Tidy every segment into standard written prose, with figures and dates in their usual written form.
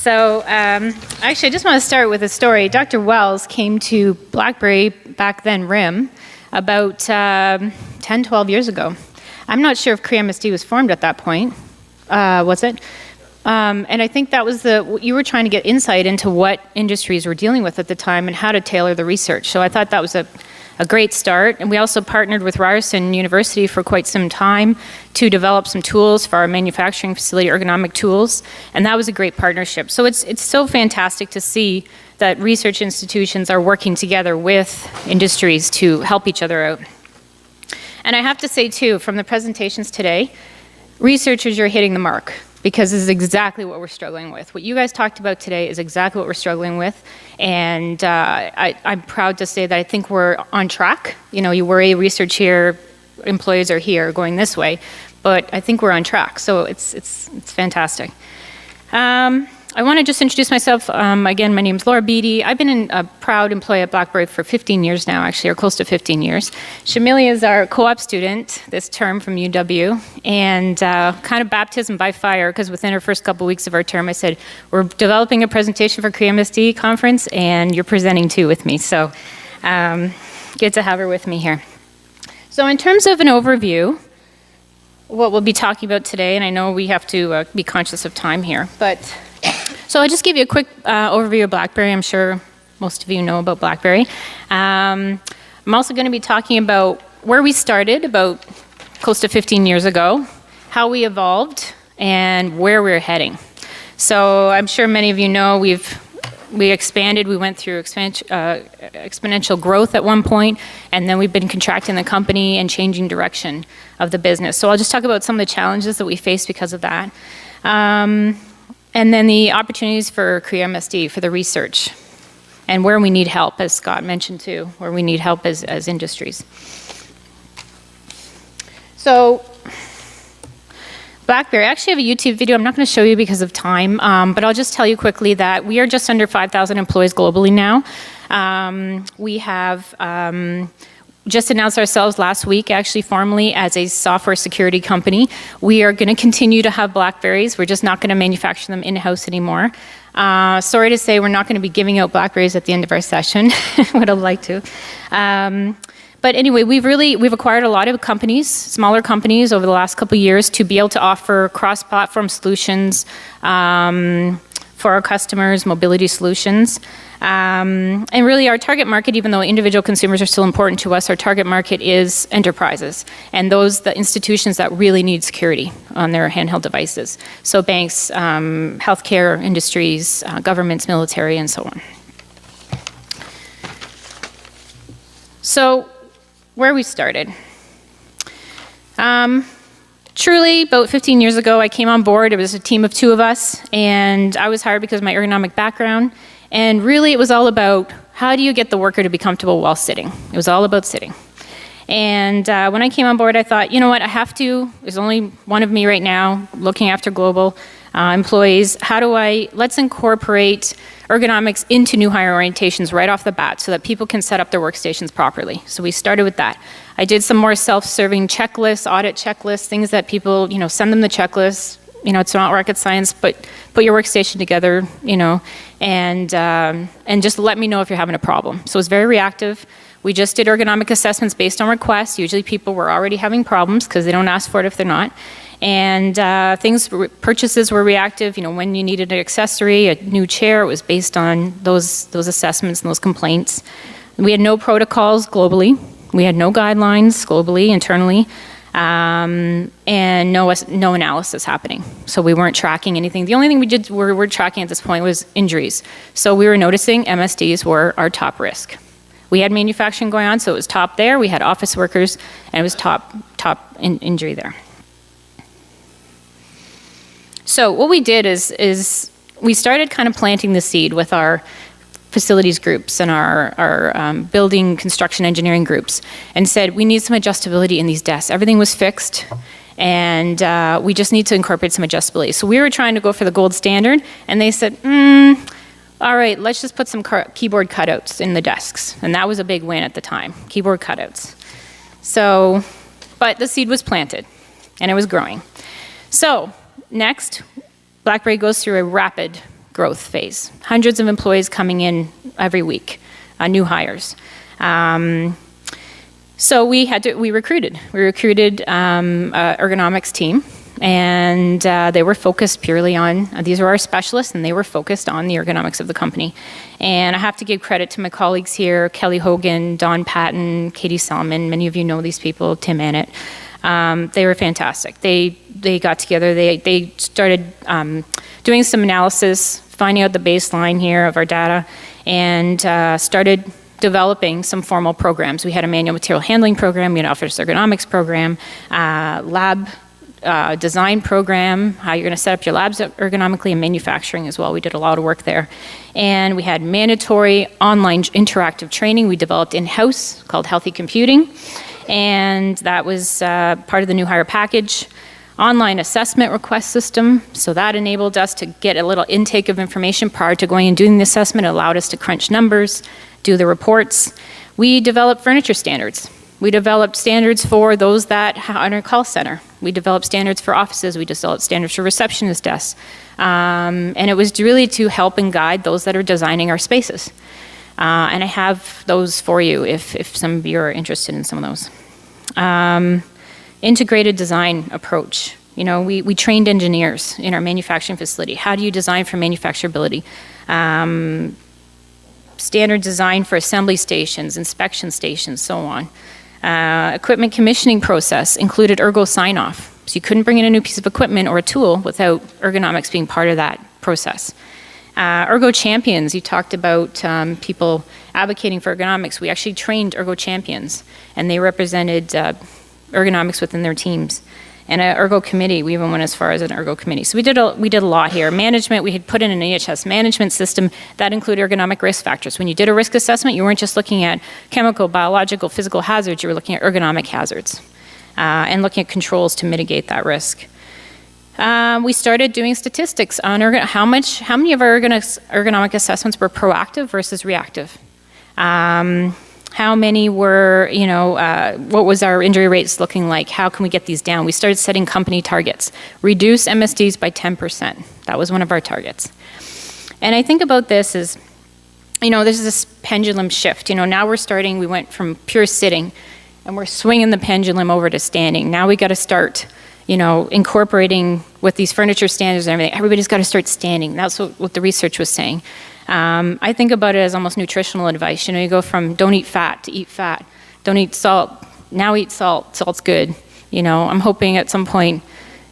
So actually, I just want to start with a story. Dr. Wells came to Blackberry, back then RIM, about 10, 12 years ago. I'm not sure if CRE-MSD was formed at that point. Was it? And I think that was you were trying to get insight into what industries were dealing with at the time and how to tailor the research. So I thought that was a great start. And we also partnered with Ryerson University for quite some time to develop some tools for our manufacturing facility, ergonomic tools. And that was a great partnership. So it's so fantastic to see that research institutions are working together with industries to help each other out. And I have to say too, from the presentations today, researchers are hitting the mark, because this is exactly what we're struggling with. What you guys talked about today is exactly what we're struggling with. And I'm proud to say that I think we're on track. You know, you worry research here, employees are here going this way, but I think we're on track. So it's fantastic. I want to just introduce myself. Again, my name is Beattie. I've been a proud employee at Blackberry for 15 years now, actually, or close to 15 years. Shamily is our co-op student this term from UW, and kind of baptism by fire, because within her first couple weeks of our term, I said, we're developing a presentation for CRE-MSD conference, and you're presenting too with me. So good to have her with me here. So in terms of an overview, what we'll be talking about today, and I know we have to be conscious of time here, but so I'll just give you a quick overview of Blackberry. I'm sure most of you know about Blackberry. I'm also going to be talking about where we started about close to 15 years ago, how we evolved, and where we're heading. So I'm sure many of you know we expanded. We went through exponential growth at one point, and then we've been contracting the company and changing direction of the business. So I'll just talk about some of the challenges that we faced because of that. And then the opportunities for CRE-MSD, for the research, and where we need help, as Scott mentioned too, where we need help as industries. So Blackberry, I actually have a YouTube video. I'm not going to show you because of time, but I'll just tell you quickly that we are just under 5,000 employees globally now. We have just announced ourselves last week, actually formally, as a software security company. We are going to continue to have Blackberries. We're just not going to manufacture them in-house anymore. Sorry to say we're not going to be giving out Blackberries at the end of our session. Would have liked to. But anyway, we've acquired a lot of companies, smaller companies over the last couple of years to be able to offer cross-platform solutions for our customers, mobility solutions. And really our target market, even though individual consumers are still important to us, our target market is enterprises and the institutions that really need security on their handheld devices. So banks, healthcare industries, governments, military, and so on. So where we started. Truly, about 15 years ago, I came on board. It was a team of 2 of us, and I was hired because of my ergonomic background. And really, it was all about how do you get the worker to be comfortable while sitting. It was all about sitting. And when I came on board, I thought, you know what, I have to. There's only one of me right now looking after global employees. Let's incorporate ergonomics into new hire orientations right off the bat so that people can set up their workstations properly. So we started with that. I did some more self-serving checklists, audit checklists, things that people, send them the checklist. It's not rocket science, but put your workstation together, and just let me know if you're having a problem. So it's very reactive. We just did ergonomic assessments based on requests. Usually people were already having problems because they don't ask for it if they're not. And purchases were reactive. When you needed an accessory, a new chair, it was based on those assessments and those complaints. We had no protocols globally. We had no guidelines globally, internally, and no analysis happening. So we weren't tracking anything. The only thing we were tracking at this point was injuries. So we were noticing MSDs were our top risk. We had manufacturing going on, so it was top there. We had office workers, and it was top injury there. So what we did is we started kind of planting the seed with our facilities groups and our building construction engineering groups, and said we need some adjustability in these desks. Everything was fixed, and we just need to incorporate some adjustability. So we were trying to go for the gold standard, and they said, all right, let's just put some keyboard cutouts in the desks. And that was a big win at the time, keyboard cutouts. So, but the seed was planted, and it was growing. So next, Blackberry goes through a rapid growth phase. Hundreds of employees coming in every week, new hires. So we recruited. We recruited Ergonomics team, and they were focused purely on, these were our specialists, and they were focused on the ergonomics of the company. And I have to give credit to my colleagues here, Kelly Hogan, Don Patton, Katie Salmon, many of you know these people, Tim Annett. They were fantastic. They got together, they started doing some analysis, finding out the baseline here of our data, and started developing some formal programs. We had a manual material handling program, we had an office ergonomics program, lab design program, how you're going to set up your labs ergonomically, and manufacturing as well. We did a lot of work there. And we had mandatory online interactive training we developed in-house called Healthy Computing. And that was part of the new hire package. Online assessment request system. So that enabled us to get a little intake of information prior to going and doing the assessment. It allowed us to crunch numbers, do the reports. We developed furniture standards. We developed standards for those that are in our call center. We developed standards for offices. We developed standards for receptionist desks. And it was really to help and guide those that are designing our spaces. And I have those for you if some of you are interested in some of those. Integrated design approach. You know, we trained engineers in our manufacturing facility. How do you design for manufacturability? Standard design for assembly stations, inspection stations, so on. Equipment commissioning process included ergo sign-off. So you couldn't bring in a new piece of equipment or a tool without ergonomics being part of that process. Ergo champions, you talked about people advocating for ergonomics. We actually trained ergo champions, and they represented ergonomics within their teams. And an ergo committee, we even went as far as an ergo committee. So we did a lot here. Management, we had put in an EHS management system that included ergonomic risk factors. When you did a risk assessment, you weren't just looking at chemical, biological, physical hazards, you were looking at ergonomic hazards and looking at controls to mitigate that risk. We started doing statistics on how many of our ergonomic assessments were proactive versus reactive. How many were, what was our injury rates looking like? How can we get these down? We started setting company targets. Reduce MSDs by 10%. That was one of our targets. And I think about this as, there's this pendulum shift. Now we went from pure sitting, and we're swinging the pendulum over to standing. Now we got to start, incorporating with these furniture standards and everything. Everybody's got to start standing. That's what the research was saying. I think about it as almost nutritional advice. You go from don't eat fat to eat fat. Don't eat salt, now eat salt. Salt's good. I'm hoping at some point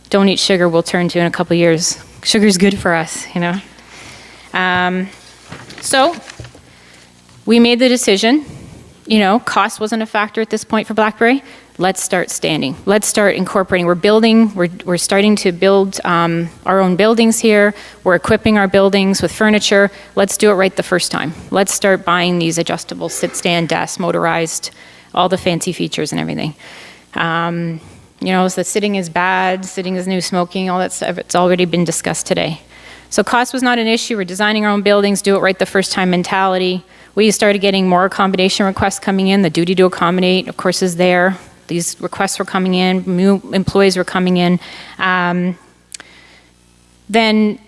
don't eat sugar will turn to in a couple of years. Sugar's good for us, So we made the decision. Cost wasn't a factor at this point for Blackberry. Let's start standing. Let's start incorporating. We're starting to build our own buildings here. We're equipping our buildings with furniture. Let's do it right the first time. Let's start buying these adjustable sit-stand desks, motorized, all the fancy features and everything. So sitting is bad, sitting is new smoking, all that stuff. It's already been discussed today. So cost was not an issue. We're designing our own buildings, do it right the first time mentality. We started getting more accommodation requests coming in. The duty to accommodate, of course, is there. These requests were coming in, new employees were coming in. Then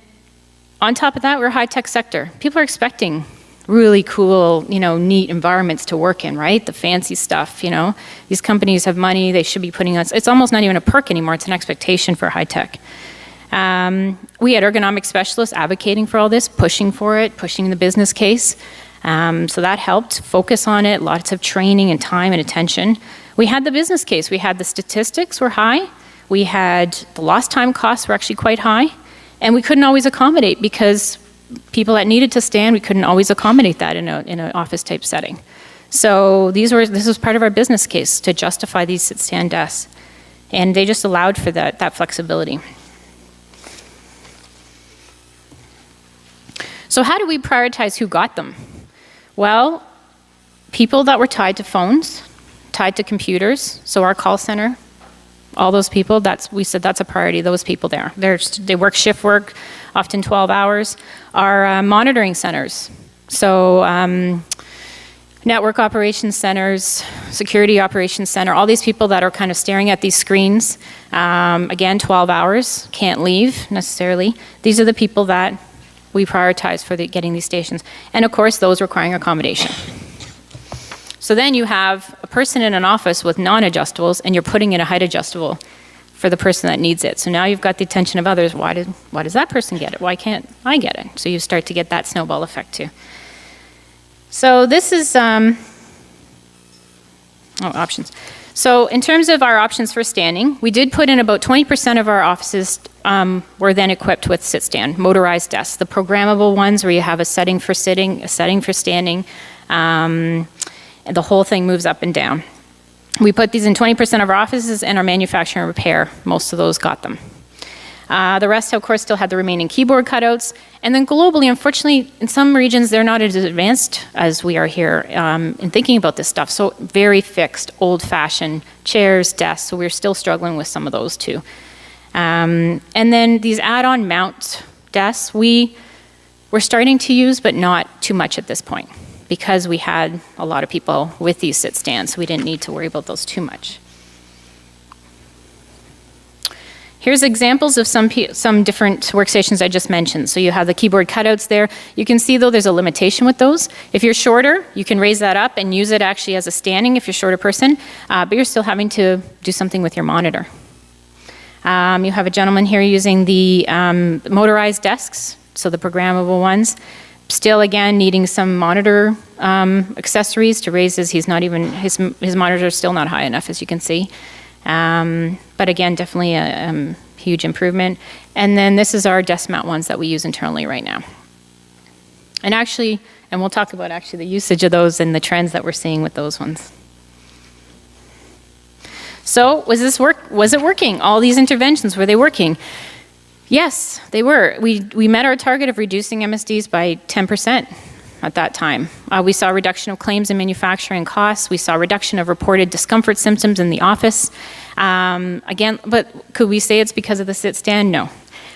on top of that, we're a high-tech sector. People are expecting really cool, neat environments to work in, right? The fancy stuff, These companies have money, they should be putting us, it's almost not even a perk anymore, it's an expectation for high-tech. We had ergonomic specialists advocating for all this, pushing for it, pushing the business case. So that helped focus on it, lots of training and time and attention. We had the business case. We had the statistics were high. We had the lost time costs were actually quite high. And we couldn't always accommodate because people that needed to stand, we couldn't always accommodate that in an office type setting. So this was part of our business case to justify these sit-stand desks. And they just allowed for that flexibility. So how do we prioritize who got them? Well, people that were tied to phones, tied to computers, so our call center, all those people, we said that's a priority, those people there. They work shift work, often 12 hours. Our monitoring centers, so network operations centers, security operations center, all these people that are kind of staring at these screens, again, 12 hours, can't leave necessarily. These are the people that we prioritize for getting these stations. And of course, those requiring accommodation. So then you have a person in an office with non-adjustables, and you're putting in a height adjustable for the person that needs it. So now you've got the attention of others. Why does that person get it? Why can't I get it? So you start to get that snowball effect too. So this is, options. So in terms of our options for standing, we did put in about 20% of our offices were then equipped with sit-stand, motorized desks. The programmable ones where you have a setting for sitting, a setting for standing, and the whole thing moves up and down. We put these in 20% of our offices, and our manufacturing and repair, most of those got them. The rest, of course, still had the remaining keyboard cutouts. And then globally, unfortunately, in some regions, they're not as advanced as we are here in thinking about this stuff. So very fixed, old-fashioned chairs, desks. So we're still struggling with some of those too. And then these add-on mount desks, we're starting to use, but not too much at this point, because we had a lot of people with these sit stands, so we didn't need to worry about those too much. Here's examples of some different workstations I just mentioned. So you have the keyboard cutouts there. You can see, though, there's a limitation with those. If you're shorter, you can raise that up and use it actually as a standing if you're a shorter person, but you're still having to do something with your monitor. You have a gentleman here using the motorized desks, so the programmable ones. Still, again, needing some monitor accessories to raise his monitor is still not high enough, as you can see. But again, definitely a huge improvement. And then this is our desk mount ones that we use internally right now. And actually, and we'll talk about actually the usage of those and the trends that we're seeing with those ones. So was it working? All these interventions, were they working? Yes, they were. We met our target of reducing MSDs by 10% at that time. We saw a reduction of claims and manufacturing costs. We saw a reduction of reported discomfort symptoms in the office. Again, but could we say it's because of the sit-stand? No.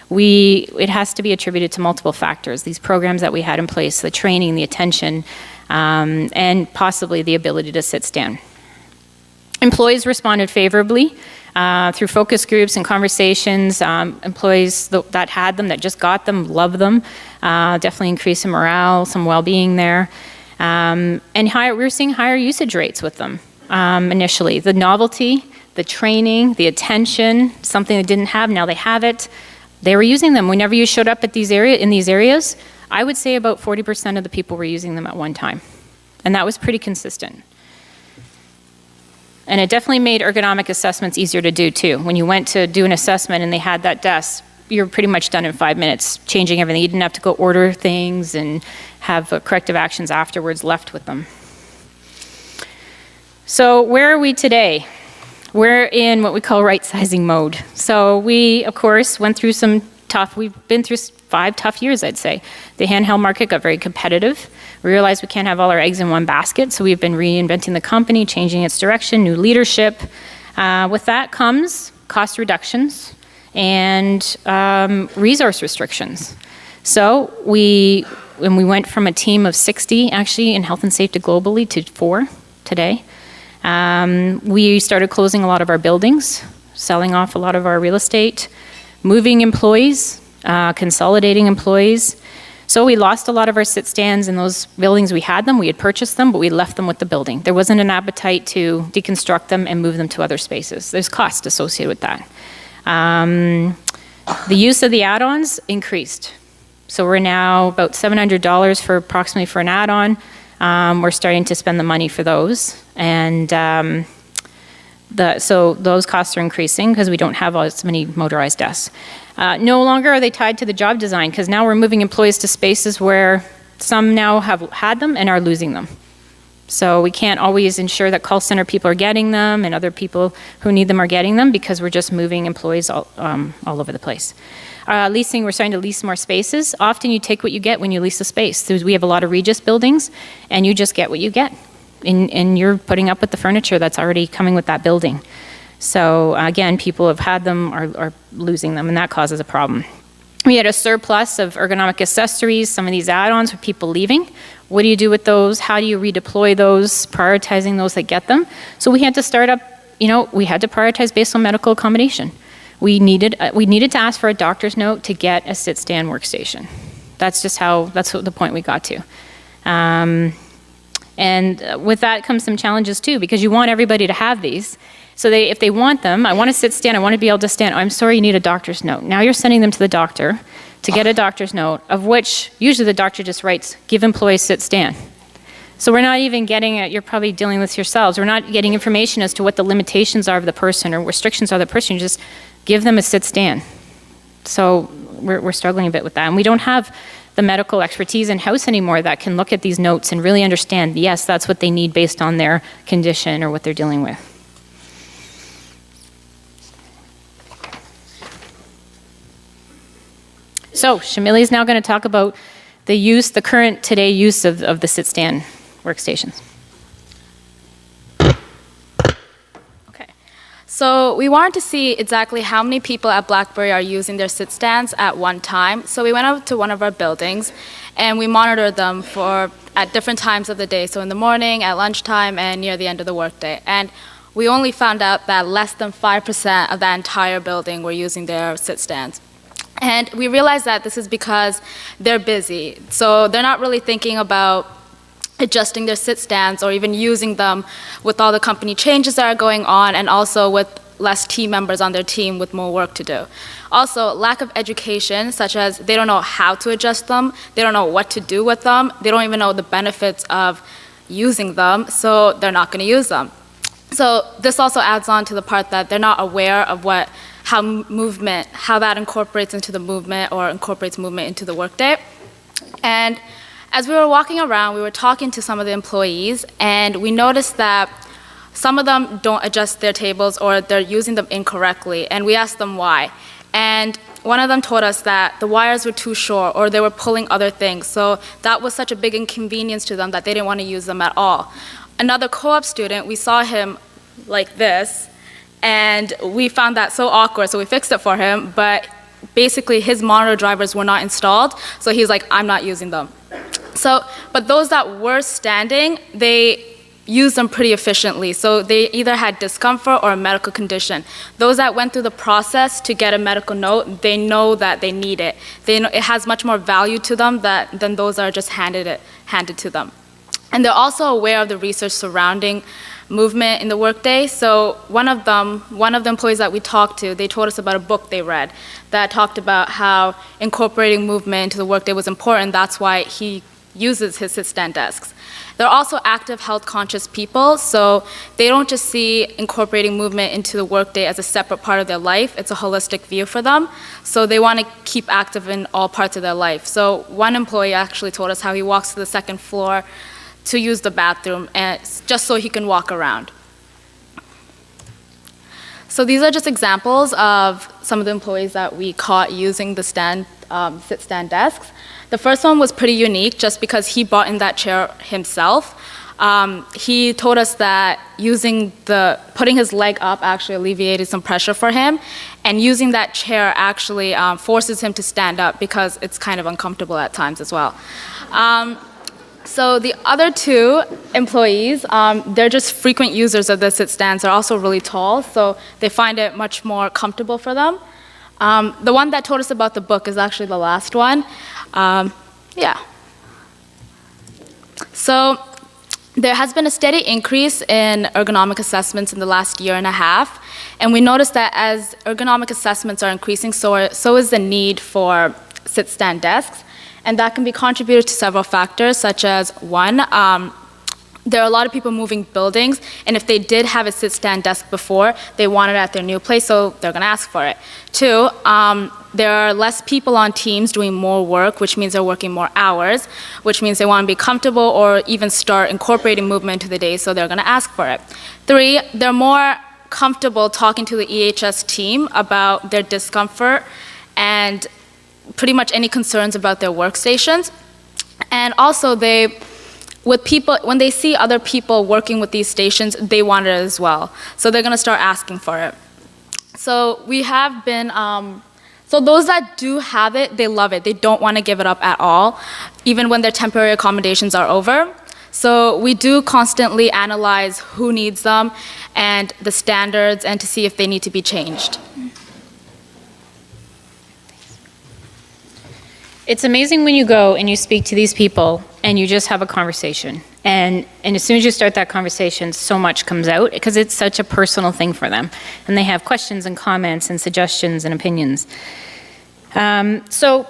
It has to be attributed to multiple factors. These programs that we had in place, the training, the attention, and possibly the ability to sit-stand. Employees responded favorably through focus groups and conversations. Employees that had them, that just got them, love them. Definitely increase in morale, some well-being there. And we're seeing higher usage rates with them initially. The novelty, the training, the attention, something they didn't have, now they have it. They were using them. Whenever you showed up at in these areas, I would say about 40% of the people were using them at one time. And that was pretty consistent. And it definitely made ergonomic assessments easier to do too. When you went to do an assessment and they had that desk, you're pretty much done in 5 minutes, changing everything. You didn't have to go order things and have corrective actions afterwards left with them. So where are we today? We're in what we call right-sizing mode. So we, of course, we've been through 5 tough years, I'd say. The handheld market got very competitive. We realized we can't have all our eggs in one basket, so we've been reinventing the company, changing its direction, new leadership. With that comes cost reductions and resource restrictions. So we went from a team of 60 actually in health and safety globally to 4 today. We started closing a lot of our buildings, selling off a lot of our real estate, moving employees, consolidating employees. So we lost a lot of our sit stands in those buildings. We had purchased them, but we left them with the building. There wasn't an appetite to deconstruct them and move them to other spaces. There's cost associated with that. The use of the add-ons increased. So we're now about $700 approximately for an add-on. We're starting to spend the money for those. And so those costs are increasing because we don't have as many motorized desks. No longer are they tied to the job design, because now we're moving employees to spaces where some now have had them and are losing them. So we can't always ensure that call center people are getting them and other people who need them are getting them, because we're just moving employees all over the place. Leasing, we're starting to lease more spaces. Often you take what you get when you lease a space. We have a lot of Regis buildings, and you just get what you get. And you're putting up with the furniture that's already coming with that building. So again, people have had them are losing them, and that causes a problem. We had a surplus of ergonomic accessories, some of these add-ons with people leaving. What do you do with those? How do you redeploy those, prioritizing those that get them? So we had to start up, we had to prioritize based on medical accommodation. We needed to ask for a doctor's note to get a sit-stand workstation. that's what the point we got to. And with that comes some challenges too, because you want everybody to have these. So if they want them, I want to sit, stand, I want to be able to stand. Oh, I'm sorry, you need a doctor's note. Now you're sending them to the doctor to get a doctor's note, of which usually the doctor just writes, give employees sit, stand. So we're not even getting it, you're probably dealing with yourselves, we're not getting information as to what the limitations are of the person or restrictions are of the person, you just give them a sit, stand. So we're struggling a bit with that. And we don't have the medical expertise in-house anymore that can look at these notes and really understand, yes, that's what they need based on their condition or what they're dealing with. So Shamily is now going to talk about the current today use of the sit-stand workstations. Okay, so we wanted to see exactly how many people at Blackberry are using their sit-stands at one time. So we went out to one of our buildings and we monitored them at different times of the day. So in the morning, at lunchtime, and near the end of the workday. And we only found out that less than 5% of that entire building were using their sit-stands. And we realized that this is because they're busy. So they're not really thinking about adjusting their sit-stands or even using them with all the company changes that are going on, and also with less team members on their team with more work to do. Also, lack of education, such as they don't know how to adjust them, they don't know what to do with them, they don't even know the benefits of using them, so they're not going to use them. So this also adds on to the part that they're not aware of how that incorporates into the movement or incorporates movement into the workday. And as we were walking around, we were talking to some of the employees, and we noticed that some of them don't adjust their tables or they're using them incorrectly, and we asked them why. And one of them told us that the wires were too short or they were pulling other things, so that was such a big inconvenience to them that they didn't want to use them at all. Another co-op student, we saw him like this, and we found that so awkward, so we fixed it for him, but basically his monitor drivers were not installed, so he's like, I'm not using them. So, but those that were standing, they used them pretty efficiently, so they either had discomfort or a medical condition. Those that went through the process to get a medical note, they know that they need it. They know it has much more value to them than those that are just handed to them. And they're also aware of the research surrounding movement in the workday. So one of the employees that we talked to, they told us about a book they read that talked about how incorporating movement into the workday was important. That's why he uses his sit-stand desks. They're also active, health-conscious people, so they don't just see incorporating movement into the workday as a separate part of their life. It's a holistic view for them, so they want to keep active in all parts of their life. So one employee actually told us how he walks to the second floor to use the bathroom, and just so he can walk around. So these are just examples of some of the employees that we caught using the sit-stand desks. The first one was pretty unique just because he brought in that chair himself. He told us that putting his leg up actually alleviated some pressure for him, and using that chair actually forces him to stand up because it's kind of uncomfortable at times as well. So the other two employees, they're just frequent users of the sit-stands. They're also really tall, so they find it much more comfortable for them. The one that told us about the book is actually the last one. So there has been a steady increase in ergonomic assessments in the last year and a half, and we noticed that as ergonomic assessments are increasing, so is the need for sit-stand desks. And that can be contributed to several factors, such as one, there are a lot of people moving buildings, and if they did have a sit-stand desk before, they want it at their new place, so they're going to ask for it. Two, there are less people on teams doing more work, which means they're working more hours, which means they want to be comfortable or even start incorporating movement into the day, so they're going to ask for it. Three, they're more comfortable talking to the EHS team about their discomfort and pretty much any concerns about their workstations. And also when they see other people working with these stations, they want it as well. So they're going to start asking for it. So we have been, so those that do have it, they love it. They don't want to give it up at all, even when their temporary accommodations are over. So we do constantly analyze who needs them and the standards, and to see if they need to be changed. It's amazing when you go and you speak to these people and you just have a conversation. And as soon as you start that conversation, so much comes out because it's such a personal thing for them. And they have questions and comments and suggestions and opinions. So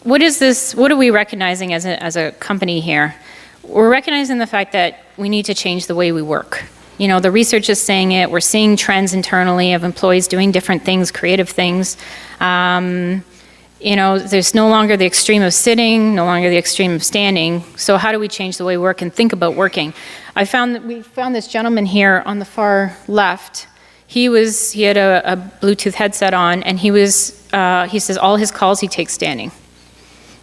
what is this, what are we recognizing as a company here? We're recognizing the fact that we need to change the way we work. You know, the research is saying it. We're seeing trends internally of employees doing different things, creative things. You know, there's no longer the extreme of sitting, no longer the extreme of standing. So how do we change the way we work and think about working? We found this gentleman here on the far left. He had a Bluetooth headset on, and he says all his calls he takes standing.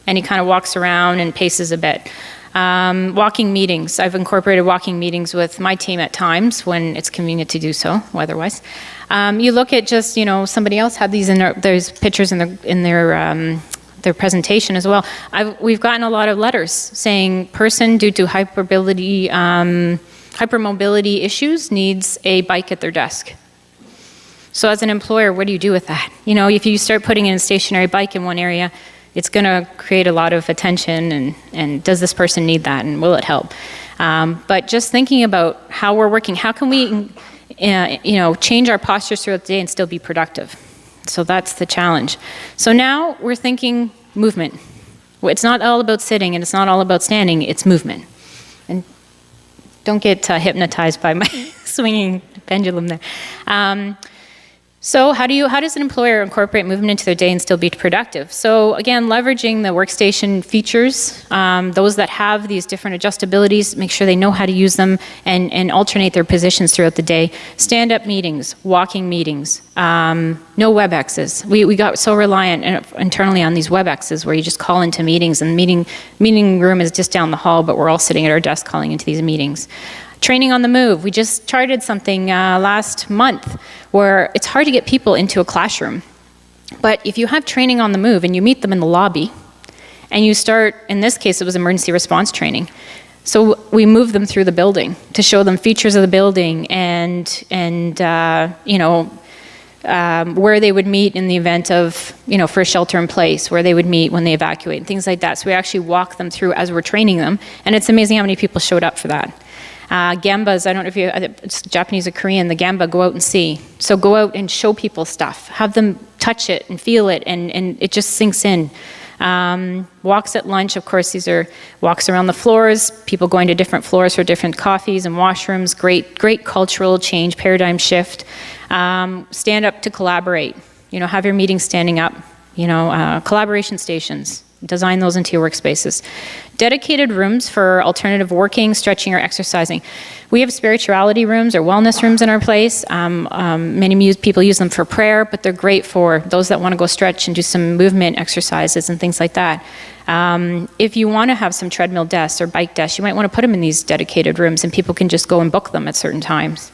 And he kind of walks around and paces a bit. Walking meetings. I've incorporated walking meetings with my team at times when it's convenient to do so, weather-wise. You look at just, you know, somebody else had these there's pictures in their presentation as well. We've gotten a lot of letters saying person due to hypermobility issues needs a bike at their desk. So as an employer, what do you do with that? You know, if you start putting in a stationary bike in one area, it's going to create a lot of attention, and does this person need that, and will it help? But just thinking about how we're working, how can we, you know, change our postures throughout the day and still be productive? So that's the challenge. So now we're thinking movement. It's not all about sitting, and it's not all about standing, it's movement. And don't get hypnotized by my swinging pendulum there. So how does an employer incorporate movement into their day and still be productive? So again, leveraging the workstation features, those that have these different adjustabilities, make sure they know how to use them and alternate their positions throughout the day. Stand-up meetings, walking meetings, no WebExes. We got so reliant internally on these WebExes where you just call into meetings, and the meeting room is just down the hall, but we're all sitting at our desk calling into these meetings. Training on the move. We just started something last month where it's hard to get people into a classroom. But if you have training on the move and you meet them in the lobby, and you start, in this case it was emergency response training. So we move them through the building to show them features of the building and you know, where they would meet in the event of, you know, for a shelter in place, where they would meet when they evacuate, and things like that. So we actually walk them through as we're training them, and it's amazing how many people showed up for that. Gambas, I don't know if it's Japanese or Korean, the gamba, go out and see. So go out and show people stuff. Have them touch it and feel it, and it just sinks in. Walks at lunch, of course, these are walks around the floors, people going to different floors for different coffees and washrooms, great cultural change, paradigm shift. Stand up to collaborate. You know, have your meetings standing up. You know, collaboration stations. Design those into your workspaces. Dedicated rooms for alternative working, stretching, or exercising. We have spirituality rooms or wellness rooms in our place. Many people use them for prayer, but they're great for those that want to go stretch and do some movement exercises and things like that. If you want to have some treadmill desks or bike desks, you might want to put them in these dedicated rooms, and people can just go and book them at certain times.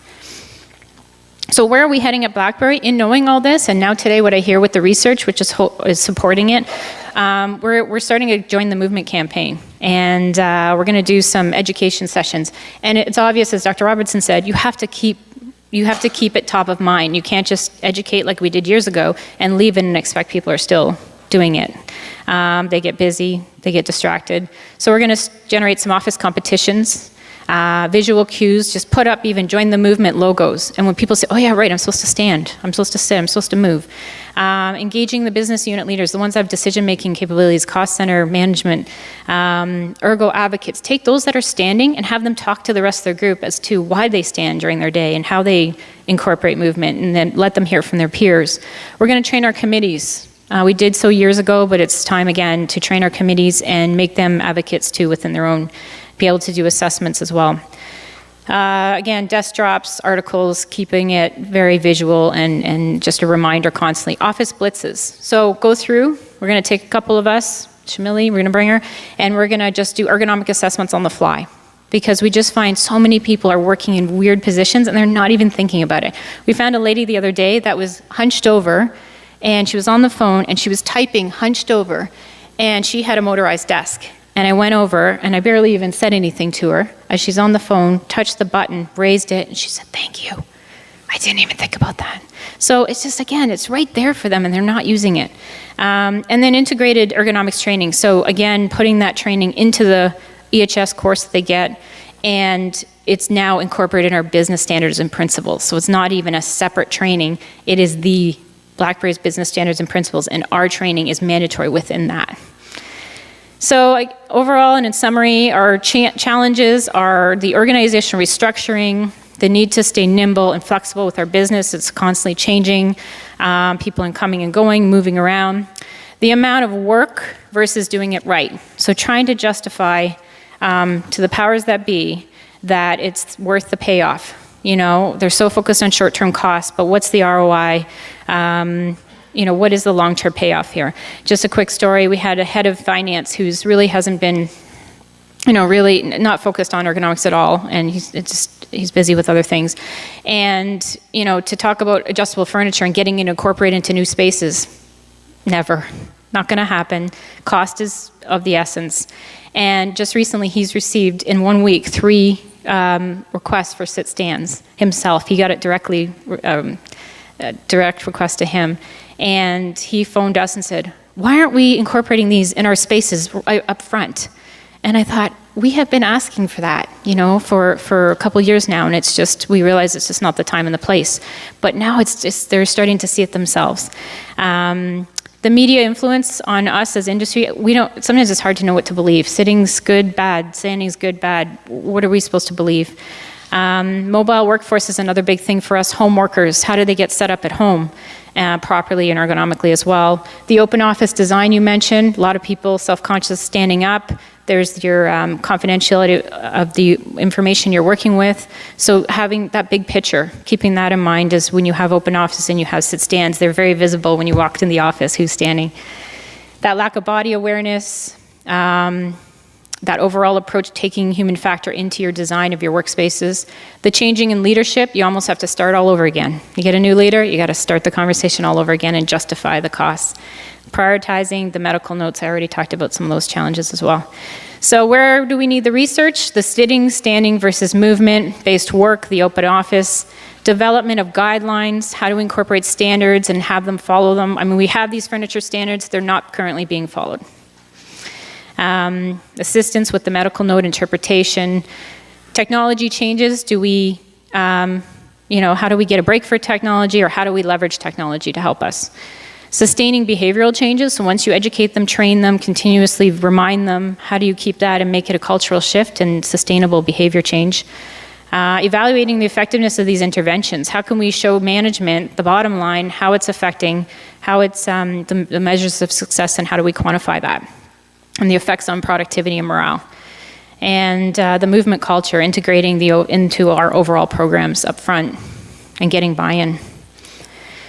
So where are we heading at Blackberry? In knowing all this, and now today what I hear with the research, which is supporting it, we're starting to join the movement campaign, and we're going to do some education sessions. And it's obvious, as Dr. Robertson said, you have to keep it top of mind. You can't just educate like we did years ago and leave it and expect people are still doing it. They get busy, they get distracted. So we're going to generate some office competitions. Visual cues, just put up even join the movement logos. And when people say, oh yeah, right, I'm supposed to stand, I'm supposed to sit, I'm supposed to move. Engaging the business unit leaders, the ones that have decision-making capabilities, cost center management, ergo advocates. Take those that are standing and have them talk to the rest of their group as to why they stand during their day and how they incorporate movement, and then let them hear from their peers. We're going to train our committees. We did so years ago, but it's time again to train our committees and make them advocates too within their own, be able to do assessments as well. Again, desk drops, articles, keeping it very visual and just a reminder constantly. Office blitzes. So go through, we're going to take a couple of us, Shamily, we're going to bring her, and we're going to just do ergonomic assessments on the fly. Because we just find so many people are working in weird positions and they're not even thinking about it. We found a lady the other day that was hunched over, and she was on the phone and she was typing hunched over, and she had a motorized desk. And I went over and I barely even said anything to her. As she's on the phone, touched the button, raised it, and she said, thank you. I didn't even think about that. So it's just, again, it's right there for them and they're not using it. And then integrated ergonomics training. So again, putting that training into the EHS course that they get, and it's now incorporated in our business standards and principles. So it's not even a separate training. It is the Blackberry's business standards and principles, and our training is mandatory within that. So overall and in summary, our challenges are the organizational restructuring, the need to stay nimble and flexible with our business. It's constantly changing, people are coming and going, moving around. The amount of work versus doing it right. So trying to justify to the powers that be that it's worth the payoff. You know, they're so focused on short-term costs, but what's the ROI? You know, what is the long-term payoff here? Just a quick story. We had a head of finance who's really hasn't been, you know, really not focused on ergonomics at all, and he's busy with other things. And, you know, to talk about adjustable furniture and getting it incorporated into new spaces, never. Not gonna happen. Cost is of the essence. And just recently he's received in 1 week 3 requests for sit stands himself. He got it directly, direct request to him. And he phoned us and said, why aren't we incorporating these in our spaces up front? And I thought, we have been asking for that, you know, for a couple years now, and it's just, we realize it's just not the time and the place. But now it's just, they're starting to see it themselves. The media influence on us as industry, sometimes it's hard to know what to believe. Sitting's good, bad. Standing's good, bad. What are we supposed to believe? Mobile workforce is another big thing for us. Home workers, how do they get set up at home properly and ergonomically as well? The open office design you mentioned, a lot of people self-conscious standing up. There's your confidentiality of the information you're working with. So having that big picture, keeping that in mind is when you have open offices and you have sit stands, they're very visible when you walked in the office, who's standing. That lack of body awareness, that overall approach, taking human factor into your design of your workspaces. The changing in leadership, you almost have to start all over again. You get a new leader, you gotta start the conversation all over again and justify the costs. Prioritizing the medical notes, I already talked about some of those challenges as well. So where do we need the research? The sitting, standing versus movement-based work, the open office, development of guidelines, how to incorporate standards and have them follow them. I mean, we have these furniture standards, they're not currently being followed. Assistance with the medical note interpretation. Technology changes, do we, you know, how do we get a break for technology, or how do we leverage technology to help us? Sustaining behavioral changes, so once you educate them, train them, continuously remind them, how do you keep that and make it a cultural shift and sustainable behavior change? Evaluating the effectiveness of these interventions. How can we show management, the bottom line, how it's affecting, how it's the measures of success, and how do we quantify that? And the effects on productivity and morale. And the movement culture, integrating into our overall programs up front and getting buy-in.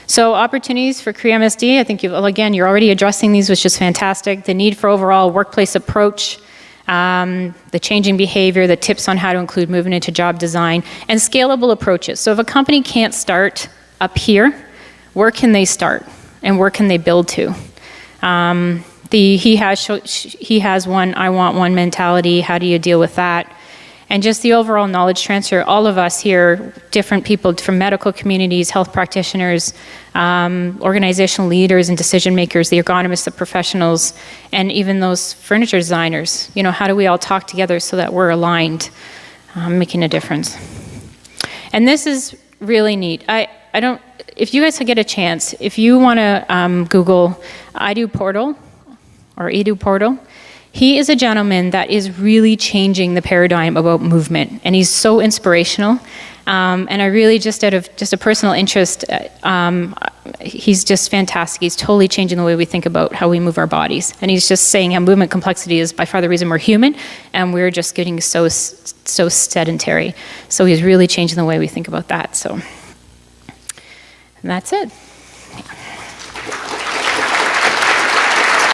So opportunities for CRE-MSD, I think again, you're already addressing these, which is fantastic. The need for overall workplace approach, the changing behavior, the tips on how to include movement into job design, and scalable approaches. So if a company can't start up where can they start? And where can they build to? He has one, I want one mentality, how do you deal with that? And just the overall knowledge transfer, all of us here, different people from medical communities, health practitioners, organizational leaders and decision makers, the ergonomists, the professionals, and even those furniture designers. You know, how do we all talk together so that we're aligned, making a difference? And this is really neat. If you guys get a chance, if you want to Google Edu Portal, or Edu Portal, he is a gentleman that is really changing the paradigm about movement, and he's so inspirational. And I really, just out of just a personal interest, he's just fantastic. He's totally changing the way we think about how we move our bodies. And he's just saying how movement complexity is by far the reason we're human, and we're just getting so sedentary. So he's really changing the way we think about that. So, and that's it.